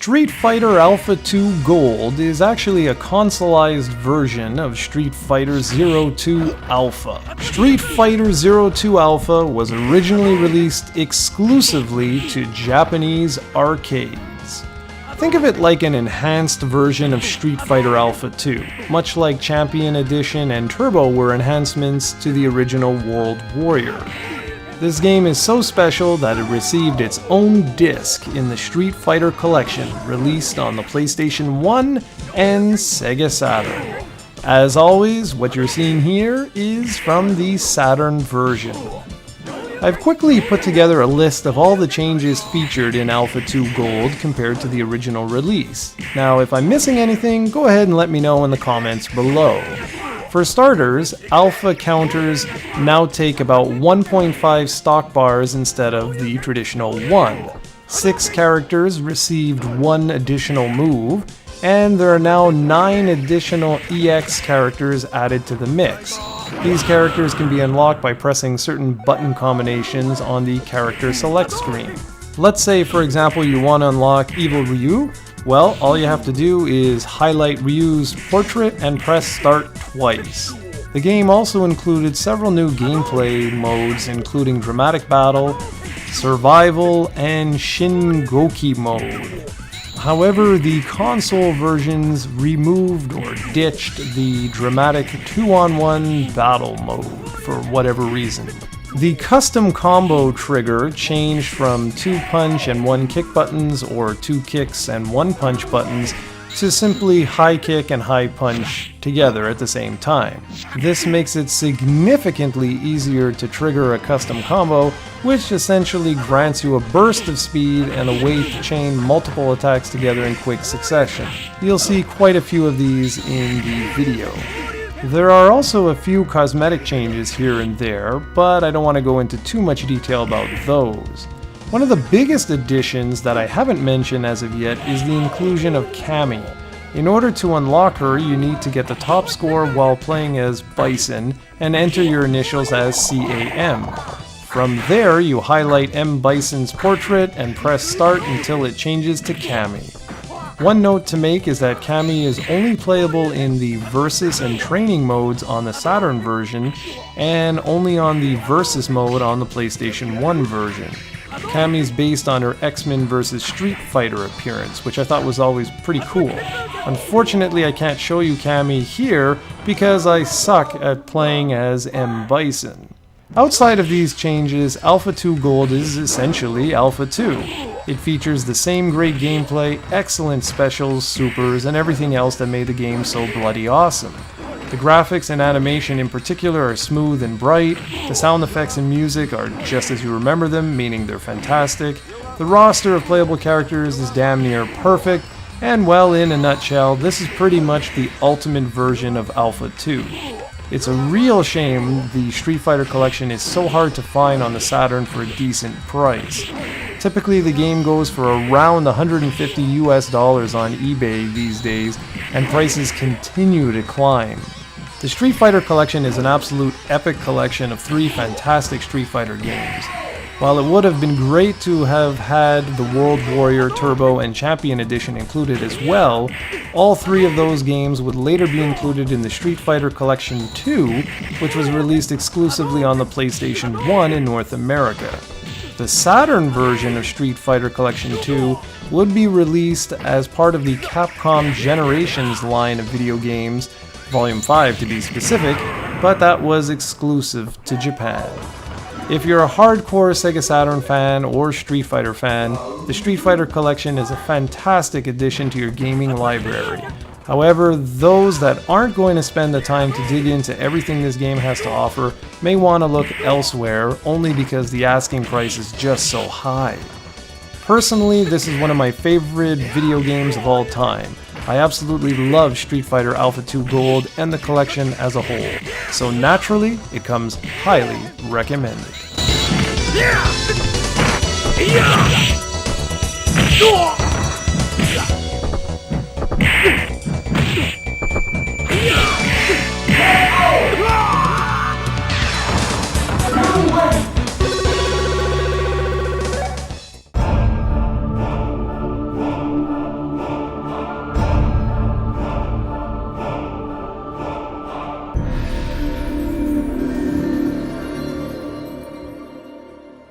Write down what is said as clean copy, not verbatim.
Street Fighter Alpha 2 Gold is actually a consoleized version of Street Fighter 02 Alpha. Street Fighter 02 Alpha was originally released exclusively to Japanese arcades. Think of it like an enhanced version of Street Fighter Alpha 2, much like Champion Edition and Turbo were enhancements to the original World Warrior. This game is so special that it received its own disc in the Street Fighter Collection, released on the PlayStation 1 and Sega Saturn. As always, what you're seeing here is from the Saturn version. I've quickly put together a list of all the changes featured in Alpha 2 Gold compared to the original release. Now, if I'm missing anything, go ahead and let me know in the comments below. For starters, Alpha counters now take about 1.5 stock bars instead of the traditional 1. 6 characters received 1 additional move, and there are now 9 additional EX characters added to the mix. These characters can be unlocked by pressing certain button combinations on the character select screen. Let's say, for example, you want to unlock Evil Ryu. Well, all you have to do is highlight Ryu's portrait and press start twice. The game also included several new gameplay modes, including Dramatic Battle, Survival, and Shingoki mode. However, the console versions removed or ditched the dramatic 2-on-1 battle mode for whatever reason. The custom combo trigger changed from 2 punch and 1 kick buttons or 2 kicks and 1 punch buttons to simply high kick and high punch together at the same time. This makes it significantly easier to trigger a custom combo, which essentially grants you a burst of speed and a way to chain multiple attacks together in quick succession. You'll see quite a few of these in the video. There are also a few cosmetic changes here and there, but I don't want to go into too much detail about those. One of the biggest additions that I haven't mentioned as of yet is the inclusion of Cammy. In order to unlock her, you need to get the top score while playing as Bison and enter your initials as CAM. From there, you highlight M. Bison's portrait and press start until it changes to Cammy. One note to make is that Cammy is only playable in the Versus and Training modes on the Saturn version, and only on the Versus mode on the PlayStation 1 version. Cammy is based on her X-Men vs. Street Fighter appearance, which I thought was always pretty cool. Unfortunately, I can't show you Cammy here because I suck at playing as M. Bison. Outside of these changes, Alpha 2 Gold is essentially Alpha 2. It features the same great gameplay, excellent specials, supers, and everything else that made the game so bloody awesome. The graphics and animation in particular are smooth and bright, the sound effects and music are just as you remember them, meaning they're fantastic, the roster of playable characters is damn near perfect, and well, in a nutshell, this is pretty much the ultimate version of Alpha 2. It's a real shame the Street Fighter Collection is so hard to find on the Saturn for a decent price. Typically the game goes for around $150 US on eBay these days, and prices continue to climb. The Street Fighter Collection is an absolute epic collection of 3 fantastic Street Fighter games. While it would have been great to have had the World Warrior, Turbo, and Champion Edition included as well, all 3 of those games would later be included in the Street Fighter Collection 2, which was released exclusively on the PlayStation 1 in North America. The Saturn version of Street Fighter Collection 2 would be released as part of the Capcom Generations line of video games, Volume 5 to be specific, but that was exclusive to Japan. If you're a hardcore Sega Saturn fan or Street Fighter fan, the Street Fighter Collection is a fantastic addition to your gaming library. However, those that aren't going to spend the time to dig into everything this game has to offer may want to look elsewhere only because the asking price is just so high. Personally, this is one of my favorite video games of all time. I absolutely love Street Fighter Alpha 2 Gold and the collection as a whole, so naturally, it comes highly recommended.